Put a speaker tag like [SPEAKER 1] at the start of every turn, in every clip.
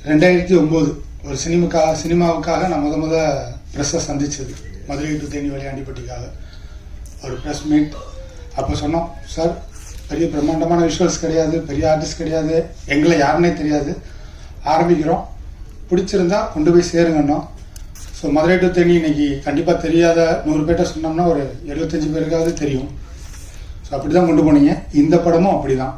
[SPEAKER 1] 2009 ஒரு சினிமாவுக்காக நான் முத ப்ரெஸ்ஸை சந்திச்சது. மதுரை டு தேனி வழி ஆண்டிப்பட்டிக்காக ஒரு ப்ரெஸ் மீட். அப்போ சொன்னோம், சார் பெரிய பிரம்மாண்டமான விஷுவல்ஸ் கிடையாது, பெரிய ஆர்டிஸ்ட் கிடையாது, எங்களை யாருன்னே தெரியாது, ஆரம்பிக்கிறோம், பிடிச்சிருந்தா கொண்டு போய் சேருங்கன்னோம். ஸோ மதுரை டு தேனி இன்னைக்கு கண்டிப்பாக தெரியாத 100 பேர்ட்ட சொன்னோம்னா ஒரு 75 பேருக்காவது தெரியும். ஸோ அப்படி தான் கொண்டு போனீங்க. இந்த படமும் அப்படி தான்,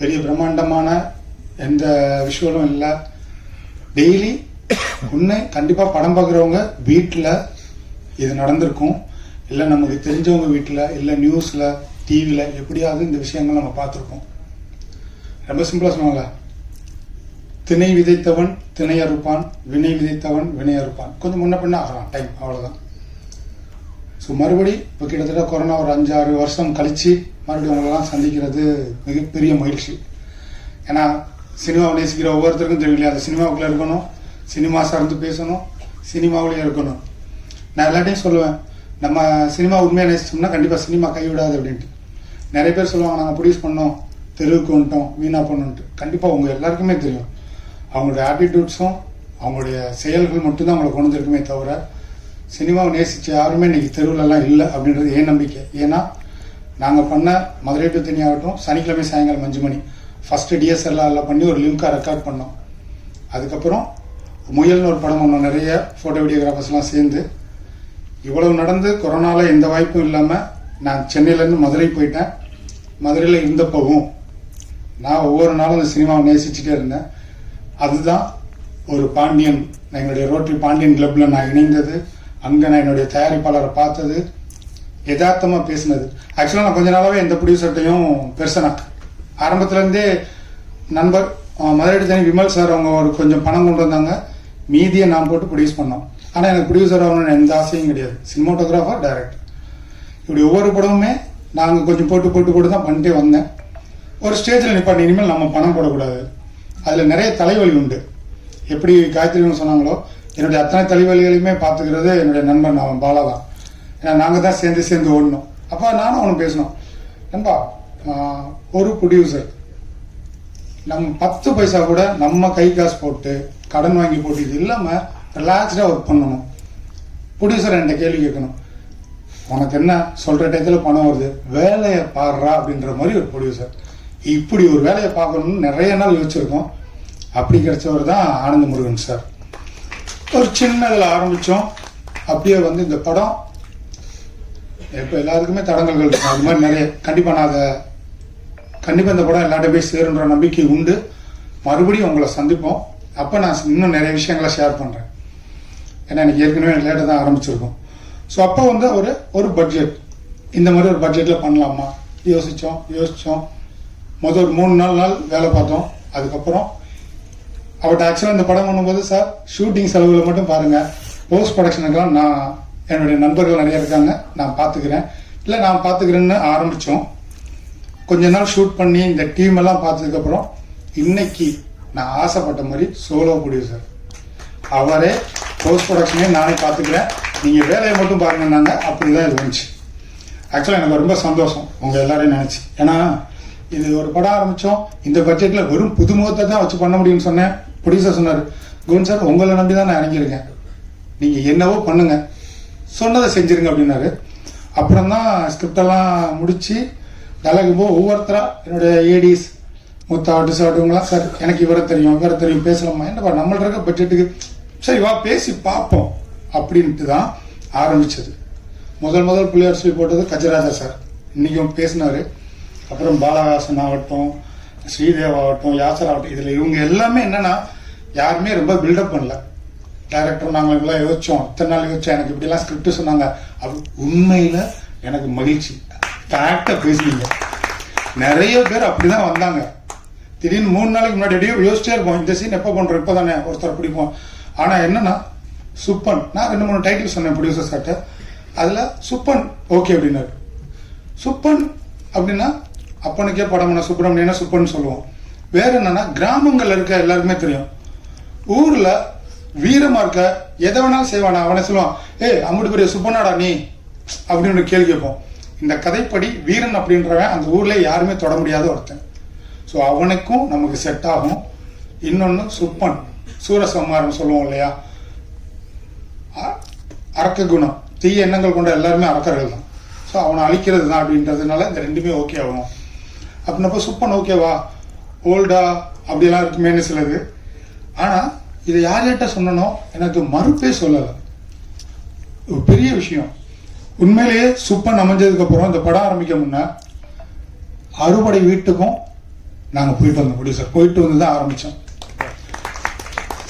[SPEAKER 1] பெரிய பிரம்மாண்டமான எந்த விஷுவலும் இல்லை. டெய்லி ஒன்று கண்டிப்பாக படம் பார்க்குறவங்க வீட்டில் இது நடந்திருக்கும், இல்லை நமக்கு தெரிஞ்சவங்க வீட்டில், இல்லை நியூஸில், டிவியில் எப்படியாவது இந்த விஷயங்கள் நம்ம பார்த்துருக்கோம். ரொம்ப சிம்பிளாக சொன்னாங்க, திணை விதைத்தவன் திணை அறுப்பான், வினை விதைத்தவன் வினை அறுப்பான். கொஞ்சம் முன்ன பின்ன ஆகலாம் டைம், அவ்வளோதான். ஸோ மறுபடி இப்போ கிட்டத்தட்ட கொரோனா ஒரு 5-6 வருஷம் கழித்து மறுபடியும் அவங்களெல்லாம் சந்திக்கிறது மிகப்பெரிய மகிழ்ச்சி. ஏன்னா சினிமாவை நேசிக்கிற ஒவ்வொருத்தருக்கும் தெரியும் இல்லையா, அந்த சினிமாவுக்குள்ளே இருக்கணும், சினிமா சார்ந்து பேசணும், சினிமாவிலேயே இருக்கணும். நான் எல்லாத்தையும் சொல்லுவேன், நம்ம சினிமா உண்மையாக நேசிச்சோம்னா கண்டிப்பாக சினிமா கைவிடாது அப்படின்ட்டு. நிறைய பேர் சொல்லுவாங்க, நாங்கள் ப்ரொடியூஸ் பண்ணோம், தெருவுக்கு வந்துட்டோம், வீணாக பண்ணோன்ட்டு. கண்டிப்பாக உங்கள் எல்லாருக்குமே தெரியும், அவங்களுடைய ஆட்டிடியூட்ஸும் அவங்களுடைய செயல்கள் மட்டும்தான் அவங்களை கொண்டு வந்துருக்குமே தவிர சினிமாவை நேசித்து யாருமே இன்னைக்கு தெருவிலலாம் இல்லை அப்படின்றது என் நம்பிக்கை. ஏன்னா நாங்கள் பண்ண மதுரை டு தேனி ஆகட்டும், சனிக்கிழமை சாயங்காலம் 5 மணி ஃபஸ்ட்டு டிஎஸ்எல்ஆரில் பண்ணி ஒரு லிம்காக ரெக்கார்ட் பண்ணோம். அதுக்கப்புறம் முயல்னு ஒரு படம் பண்ணோம், நிறைய ஃபோட்டோ வீடியோகிராஃபர்ஸ்லாம் சேர்ந்து. இவ்வளவு நடந்து கொரோனாவில் எந்த வாய்ப்பும் இல்லாமல் நான் சென்னையிலேருந்து மதுரை போயிட்டேன். மதுரையில் இருந்தப்பவும் நான் ஒவ்வொரு நாளும் அந்த சினிமாவை நேசிச்சுட்டே இருந்தேன். அதுதான் ஒரு பாண்டியன், எங்களுடைய ரோட்டரி பாண்டியன் கிளப்பில் நான் இணைந்தது, அங்கே நான் என்னுடைய தயாரிப்பாளரை பார்த்தது, யதார்த்தமாக பேசினது. ஆக்சுவலாக நான் கொஞ்ச நாளாகவே எந்த ப்ரொடியூசர்ட்டையும் பெருசனா ஆரம்பத்துலேருந்தே நண்பர் மதுரை டு தேனி விமல் சார் அவங்க ஒரு கொஞ்சம் பணம் கொண்டு வந்தாங்க, மீதியை நான் போட்டு ப்ரொடியூஸ் பண்ணோம். ஆனால் எனக்கு ப்ரொடியூசர் ஆகணும்னு எந்த ஆசையும் கிடையாது, சினிமாட்டோகிராஃபர், டைரக்டர். இப்படி ஒவ்வொரு படமுமே நாங்கள் கொஞ்சம் போட்டு தான் பண்ணிட்டே வந்தேன். ஒரு ஸ்டேஜில் நிப்பாட்டி, இனிமேல் நம்ம பணம் போடக்கூடாது. அதில் நிறைய தலைவலி உண்டு. எப்படி காயத்ரின்னு சொன்னாங்களோ, என்னுடைய அத்தனை தலைவலிகளையுமே பார்த்துக்கிறது என்னுடைய நண்பன் அவன் பாலா தான். ஏன்னா நாங்கள் தான் சேர்ந்து ஓடணும். அப்போ நானும் அவனும் பேசணும், நண்பா ஒரு ப்ரொடியூசர் நம்ம 10 பைசா கூட நம்ம கை காசு போட்டு கடன் வாங்கி போட்டு இது இல்லாமல் ரிலாக்ஸ்டாக ஒர்க் பண்ணணும். ப்ரொடியூசர் என்கிட்ட கேள்வி கேட்கணும், உனக்கு என்ன சொல்கிற டயத்தில் பணம் வருது, வேலையை பாடுறா அப்படின்ற மாதிரி ஒரு ப்ரொடியூசர். இப்படி ஒரு வேலையை பார்க்கணும்னு நிறைய நாள் யோசிச்சிருக்கோம். அப்படி கிடைச்சவர் தான் ஆனந்த முருகன் சார். ஒரு சின்னதில் ஆரம்பித்தோம், அப்படியே வந்து இந்த படம் இப்போ எல்லாத்துக்குமே தடங்கல்கள் இருக்கும், அது மாதிரி நிறைய. கண்டிப்பாக இந்த படம் எல்லார்ட்ட போய் சேருன்ற நம்பிக்கை உண்டு. மறுபடியும் உங்களை சந்திப்போம். அப்போ நான் இன்னும் நிறைய விஷயங்களை ஷேர் பண்ணுறேன். ஏன்னா எனக்கு ஏற்கனவே லேட்டாக தான் ஆரம்பிச்சிருக்கோம். ஸோ அப்போ வந்து ஒரு பட்ஜெட், இந்த மாதிரி ஒரு பட்ஜெட்டில் பண்ணலாமா யோசித்தோம். முதல் ஒரு 3-4 நாள் வேலை பார்த்தோம். அதுக்கப்புறம் அவர்கிட்ட ஆக்சுவலாக இந்த படம் பண்ணும்போது, சார் ஷூட்டிங் செலவுகளை மட்டும் பாருங்கள், போஸ்ட் ப்ரொடக்ஷனுக்கெல்லாம் நான் என்னுடைய நண்பர்கள் நிறைய இருக்காங்க, நான் பார்த்துக்கிறேன், இல்லை நான் பார்த்துக்கிறேன்னு ஆரம்பித்தோம். கொஞ்ச நாள் ஷூட் பண்ணி இந்த டீம் எல்லாம் பார்த்ததுக்கப்புறம் இன்னைக்கு நான் ஆசைப்பட்ட மாதிரி சோலோ ப்ரொடியூசர், அவரே போஸ்ட் ப்ரொடக்ஷனே நானே பார்த்துக்கிறேன், நீங்கள் வேலையை மட்டும் பாருங்கன்னாங்க. அப்படி தான் இது வந்துச்சு. ஆக்சுவலாக எனக்கு ரொம்ப சந்தோஷம் உங்கள் எல்லாரையும் நினச்சி. ஏன்னா இது ஒரு படம் ஆரம்பித்தோம், இந்த பட்ஜெட்டில் வெறும் புதுமுகத்தை தான் வச்சு பண்ண முடியும்னு சொன்னேன். ப்ரொடியூசர் சொன்னார், கோவிந்த் சார் உங்களை நம்பி தான் நான் இறங்கியிருக்கேன், நீங்கள் என்னவோ பண்ணுங்க, சொன்னதை செஞ்சுருங்க அப்படின்னாரு. அப்புறம் தான் ஸ்கிரிப்டெல்லாம் முடித்து டயலாக் போது ஒவ்வொருத்தராக என்னுடைய ஏடிஸ் முத்தாவட்டுங்களாம், சார் எனக்கு இவரை தெரியும் பேசலாமா, என்னப்பா நம்மள்ட்ட இருக்க பட்ஜெட்டுக்கு சரி வா பேசி பார்ப்போம் அப்படின்ட்டு தான் ஆரம்பித்தது. முதல் பிள்ளையார் சொல்லி போட்டது கஜராஜா சார், இன்றைக்கும் பேசினார். அப்புறம் பாலஹாசன் ஆகட்டும், ஸ்ரீதேவ் ஆகட்டும், யாசர் ஆகட்டும், இதில் இவங்க எல்லாமே என்னன்னா யாருமே ரொம்ப பில்டப் பண்ணல. டைரக்டர் நாங்கள் இப்படிலாம் யோசித்தோம், இத்தனை நாள் யோசிச்சோம், எனக்கு இப்படிலாம் ஸ்கிரிப்ட் சொன்னாங்க. அது உண்மையில் எனக்கு மகிழ்ச்சி. ஃபேக்டாக பேசுனீங்க, நிறைய பேர் அப்படி தான் வந்தாங்க. திடீர்னு 3 நாளைக்கு முன்னாடி யோசிச்சே இருப்போம், இந்த சீன் எப்போ பண்ணுறோம், இப்போ தானே ஒருத்தர் பிடிப்போம். ஆனால் என்னன்னா சுப்பன், நான் 2-3 டைட்டில் சொன்னேன் ப்ரொடியூசர் சார்ட்ட, அதில் சுப்பன் ஓகே அப்படின்னாரு. சுப்பன் அப்படின்னா அப்பனுக்கே படம் பண்ண சுப்பிரமணியனா சுப்பன் சொல்லுவோம். வேற என்னன்னா கிராமங்கள்ல இருக்க எல்லாருக்குமே தெரியும், ஊர்ல வீரமா இருக்க எதை வேணாலும் செய்வானா, அவனை சொல்லுவான், அம்புட்டு பெரிய சுப்பனாடா நீ அப்படின்னு கேள்வி கேட்போம். இந்த கதைப்படி வீரன் அப்படின்றவன் அந்த ஊர்ல யாருமே தொட முடியாத ஒருத்தன். ஸோ அவனுக்கும் நமக்கு செட் ஆகும். இன்னொன்று சுப்பன் சூரசம்ஹாரம் சொல்லுவோம் இல்லையா, அரக்க குணம், தீய எண்ணங்கள் கொண்ட எல்லாருமே அரக்கர்கள் தான். ஸோ அவனை அழிக்கிறது தான் அப்படின்றதுனால இந்த ரெண்டுமே ஓகே ஆகும் அப்படின்னப்போ சுப்பன் ஓகேவா ஓல்டா அப்படியெல்லாம் இருக்குமேனு சிலது. ஆனால் இதை யார்கிட்ட சொன்னனோ எனக்கு மறுப்பே சொல்லலை. ஒரு பெரிய விஷயம். உண்மையிலேயே சுப்பன் அமைஞ்சதுக்கு அப்புறம் இந்த படம் ஆரம்பிக்க முன்ன அறுபடை வீட்டுக்கும் நாங்கள் போயிட்டு வந்தோம். ப்ரொடியூசர் போயிட்டு வந்து தான் ஆரம்பித்தோம்.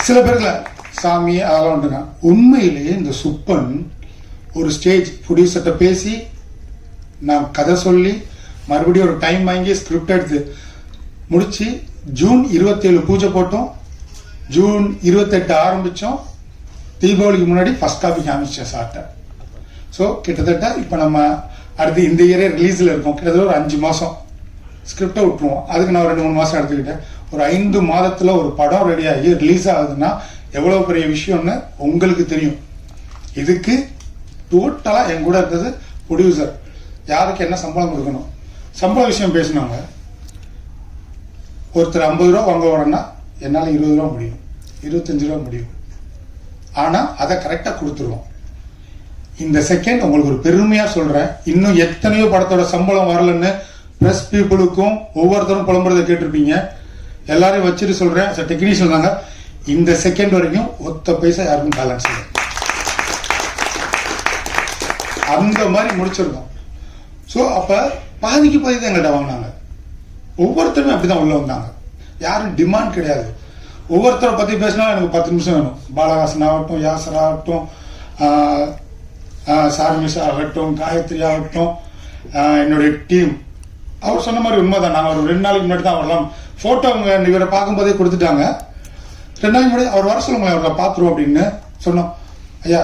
[SPEAKER 1] சில பேர்ல சாமி அதெல்லாம் வந்துங்க. உண்மையிலேயே இந்த சுப்பன் ஒரு ஸ்டேஜ் ப்ரொடியூசர்கிட்ட பேசி நான் கதை சொல்லி மறுபடியும் ஒரு டைம் வாங்கி ஸ்கிரிப்ட் எடுத்து முடிச்சு ஜூன் 27 பூஜை போட்டோம், ஜூன் 28 ஆரம்பித்தோம், தீபாவளிக்கு முன்னாடி ஃபர்ஸ்ட் காப்பி காமிச்சேன் சார்ட்ட. ஸோ கிட்டத்தட்ட இப்போ நம்ம அடுத்து இந்த இயரே ரிலீஸில் இருக்கோம். கிட்டத்தட்ட ஒரு 5 மாதம் ஸ்கிரிப்டை விட்டுருவோம். அதுக்கு நான் ஒரு 2-3 மாதம் எடுத்துக்கிட்டேன். ஒரு 5 மாதத்தில் ஒரு படம் ரெடி ஆகி ரிலீஸ் ஆகுதுன்னா எவ்வளோ பெரிய விஷயம்னு உங்களுக்கு தெரியும். இதுக்கு டோட்டலாக என் கூட இருந்தது ப்ரொடியூசர். யாருக்கு என்ன சம்பளம் கொடுக்கணும், சம்பள விஷயம் பேசினாங்க. ஒருத்தர் 50 ரூபா வாங்க வரேன்னா என்னால் 20 ரூபா முடியும், 25 ரூபா முடியும். ஆனால் அதை கரெக்டாக கொடுத்துருவோம். இந்த செகண்ட் உங்களுக்கு ஒரு பெருமையாக சொல்கிறேன். இன்னும் எத்தனையோ படத்தோட சம்பளம் வரலன்னு ப்ரெஸ் பீப்புளுக்கும் ஒவ்வொருத்தரும் புலம்புறதை கேட்டிருப்பீங்க. எல்லாரையும் வச்சுட்டு சொல்கிறேன், டெக்னீஷியன் தாங்க, இந்த செகண்ட் வரைக்கும் ஒத்த பைசா யாருக்கும் பேலன்ஸ் இல்லை. அந்த மாதிரி முடிச்சிருக்கோம். ஸோ அப்போ பாதிக்கு பாதி தான் எங்கள்கிட்ட வாங்கினாங்க. ஒவ்வொருத்தருமே அப்படிதான் உள்ள வந்தாங்க. யாரும் டிமாண்ட் கிடையாது. ஒவ்வொருத்தரை பற்றி பேசினா எனக்கு 10 நிமிஷம் வேணும். பாலஹாசன் ஆகட்டும், யாசர் ஆகட்டும், சார்மிஸ் ஆகட்டும், காயத்ரி ஆகட்டும், என்னுடைய டீம். அவர் சொன்ன மாதிரி உண்மைதான். நாங்கள் ஒரு 2 நாளைக்கு முன்னாடி தான் வரலாம் ஃபோட்டோ அவங்க இவரை பார்க்கும்போதே கொடுத்துட்டாங்க. 2 நாளைக்கு முன்னாடி அவர் வர சொல்லுங்களேன், அவரை பார்த்துருவோம் அப்படின்னு சொன்னோம். ஐயா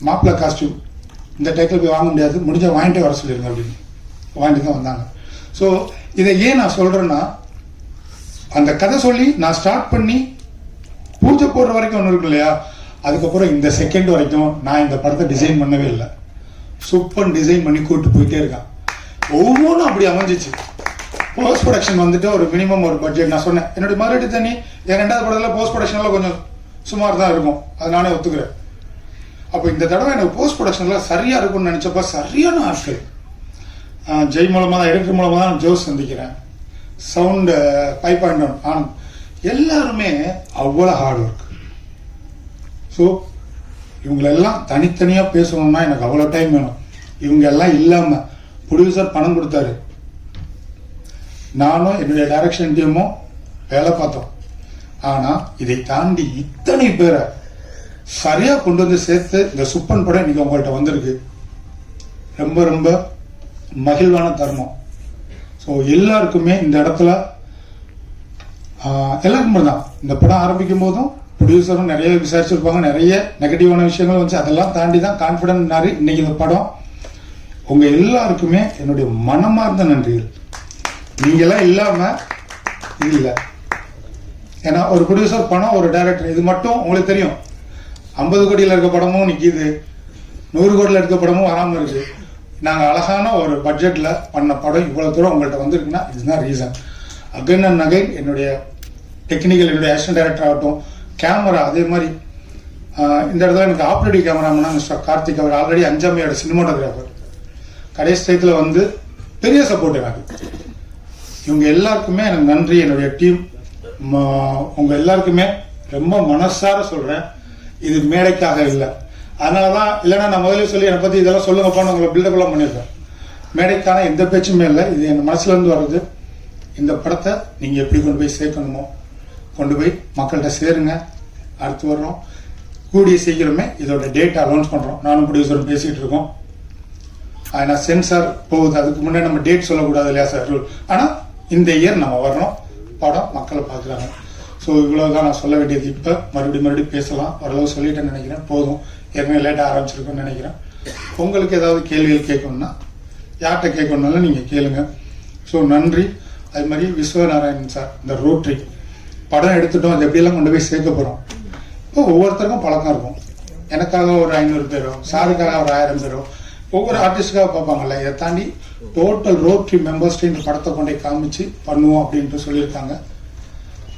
[SPEAKER 1] மாப்பிள்ளை காஸ்டியூம் இந்த டைட்டில் போய் வாங்க முடியாது, முடிஞ்சால் வாங்கிட்டே வர சொல்லிடுங்க அப்படின்னு வாங்கிட்டு தான் வந்தாங்க. ஸோ இதை ஏன் நான் சொல்கிறேன்னா, அந்த கதை சொல்லி நான் ஸ்டார்ட் பண்ணி பூஜை போடுற வரைக்கும் ஒன்று இருக்கு இல்லையா, அதுக்கப்புறம் இந்த செகண்ட் வரைக்கும் நான் இந்த படத்தை டிசைன் பண்ணவே இல்லை. சூப்பர் டிசைன் பண்ணி கூப்பிட்டு போயிட்டே இருக்கான். ஒவ்வொன்றும் அப்படி அமைஞ்சிச்சு. போஸ்ட் ப்ரொடக்ஷன் வந்துட்டு ஒரு மினிமம் ஒரு பட்ஜெட் நான் சொன்னேன். என்னுடைய மறுபடி தண்ணி என் 2வது படத்தில் போஸ்ட் ப்ரொடக்ஷனில் கொஞ்சம் சுமார் தான் இருக்கும், அது நானே ஒத்துக்கிறேன். அப்போ இந்த தடவை எனக்கு போஸ்ட் ப்ரொடக்ஷனில் சரியாக இருக்கும்னு நினச்சப்போ சரியான ஆட்கள். ஜெய் மூலமாக தான், எடிட்டர் மூலமாக தான் ஜோஸ் சந்திக்கிறேன், சவுண்டு 5.1 ஆனந்த், எல்லாருமே அவ்வளோ ஹார்ட் ஒர்க். ஸோ இவங்களெல்லாம் தனித்தனியாக பேசணும்னா எனக்கு அவ்வளோ டைம் வேணும். இவங்க எல்லாம் இல்லாமல் ப்ரொடியூசர் பணம் கொடுத்தாரு, நானும் என்னுடைய டைரக்ஷன் டீமும் வேலை பார்த்தோம். ஆனால் இதை தாண்டி இத்தனை பேரை சரியாக கொண்டு வந்து சேர்த்து இந்த சுப்பன் படம் இன்னைக்கு உங்கள்கிட்ட வந்திருக்கு. ரொம்ப ரொம்ப மகிழ்வான தருணம். ஸோ எல்லாருக்குமே இந்த இடத்துல எல்லாருக்குமே தான் இந்த படம் ஆரம்பிக்கும் போதும் ப்ரொடியூசரும் நிறைய விசாரிச்சிருப்பாங்க, நிறைய நெகட்டிவான விஷயங்கள் வந்து அதெல்லாம் தாண்டி தான் கான்ஃபிடென்ட்னாரு இன்னைக்கு இந்த படம். உங்க எல்லாருக்குமே என்னுடைய மனமார்ந்த நன்றிகள். நீங்கெல்லாம் இல்லாம இது இல்லை. ஏன்னா ஒரு ப்ரொடியூசர் பணம், ஒரு டைரக்டர், இது மட்டும் உங்களுக்கு தெரியும். 50 கோடியில் இருக்க படமும் நிற்கிது, 100 கோடியில் இருக்க படமும் வராமல் இருக்கு. நாங்கள் அழகான ஒரு பட்ஜெட்டில் பண்ண படம் இவ்வளோ தூரம் உங்கள்கிட்ட வந்திருக்குன்னா இதுதான் ரீசன். அகைன் அண்ட் அகைன் என்னுடைய டெக்னிக்கல், என்னுடைய அசிஸ்டன்ட் டைரக்டர் ஆகட்டும், கேமரா அதே மாதிரி. இந்த இடத்துல எனக்கு ஆப்ரேட்டிவ் கேமராமேனா மிஸ்டர் கார்த்திக், அவர் ஆல்ரெடி 5ஆம் சினிமாட்டோகிராஃபர், கடைசி டயத்தில் வந்து பெரிய சப்போர்ட் எனக்கு. இவங்க எல்லாருக்குமே எனக்கு நன்றி. என்னுடைய டீம் உங்கள் எல்லாருக்குமே ரொம்ப மனசார சொல்கிறேன். இது மேடைக்காக இல்லை. அதனால தான், இல்லைன்னா நான் முதல்ல சொல்லி என்னை பற்றி இதெல்லாம் சொல்லுங்கப்பான்னு உங்களை பில்டப்லாம் பண்ணியிருக்கேன். மேடைக்கான எந்த பேச்சுமே இல்லை. இது என் மனசுலேருந்து வர்றது. இந்த படத்தை நீங்கள் எப்படி கொண்டு போய் சேர்க்கணுமோ கொண்டு போய் மக்கள்கிட்ட சேருங்க. அடுத்து வர்றோம், கூடிய சீக்கிரமே இதோட டேட் அனௌன்ஸ் பண்ணுறோம். நானும் ப்ரொடியூசரும் பேசிகிட்டு இருக்கோம். ஆனால் சென்சார் போகுது, அதுக்கு முன்னாடி நம்ம டேட் சொல்லக்கூடாது இல்லையா சார் ரூல். ஆனால் இந்த இயர் நம்ம வர்றோம், படம் மக்களை பார்க்குறாங்க. ஸோ இவ்வளோதான் நான் சொல்ல வேண்டியது. இப்போ மறுபடியும் பேசலாம், ஓரளவு சொல்லிட்டேன்னு நினைக்கிறேன். போதும், ஏற்கனவே லேட்டாக ஆரம்பிச்சிருக்குன்னு நினைக்கிறேன். உங்களுக்கு ஏதாவது கேள்விகள் கேட்கணும்னா யார்கிட்ட கேட்கணுன்னாலும் நீங்கள் கேளுங்க. ஸோ நன்றி. அது மாதிரி விஸ்வநாராயணன் சார், இந்த ரோட்ரி படம் எடுத்துட்டோம், அது எப்படியெல்லாம் கொண்டு போய் சேர்க்க போகிறோம். இப்போ ஒவ்வொருத்தருக்கும் பழக்கம் இருக்கும். எனக்காக ஒரு 500 பேரோ, சாருக்காக ஒரு 1000 பேரோ, ஒவ்வொரு ஆர்டிஸ்டுக்காக பார்ப்பாங்கல்ல. இதை தாண்டி டோட்டல் ரோட்ரி மெம்பர்ஸ்ட்டு இந்த படத்தை கொண்டே காமிச்சு பண்ணுவோம் அப்படின்ட்டு சொல்லியிருக்காங்க.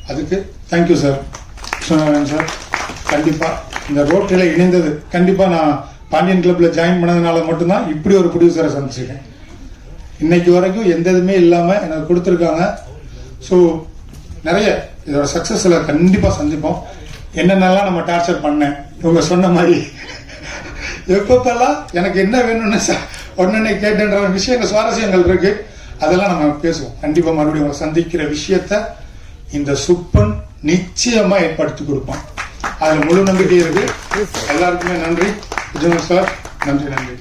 [SPEAKER 1] அதுக்கு தேங்க்யூ சார். விஸ்வநாதன் சார் கண்டிப்பா இந்த ரோட்டில் இணைந்தது கண்டிப்பா நான் பாண்டியன் கிளப்ல ஜாயின் பண்ணதுனால மட்டும்தான் இப்படி ஒரு ப்ரொடியூசரை சந்திச்சிருக்கேன். இன்னைக்கு வரைக்கும் எந்த இதுவுமே இல்லாம எனக்கு கொடுத்துருக்காங்க. ஸோ நிறைய இதோட சக்சஸ்ல கண்டிப்பா சந்திப்போம். என்னென்னலாம் நம்ம டார்ச்சர் பண்ணேன் இவங்க சொன்ன மாதிரி எப்பப்பெல்லாம் எனக்கு என்ன வேணும்னு ஒன்னே கேட்டுன்ற விஷயங்கள் சுவாரஸ்யங்கள் இருக்கு. அதெல்லாம் நம்ம பேசுவோம். கண்டிப்பா மறுபடியும் சந்திக்கிற விஷயத்த இந்த சுப்பன் நிச்சயமா ஏற்படுத்தி கொடுப்பான். அதுல முழு நம்பிக்கை இருக்கு. எல்லாருக்குமே நன்றி. விஜயன் சார் நன்றி.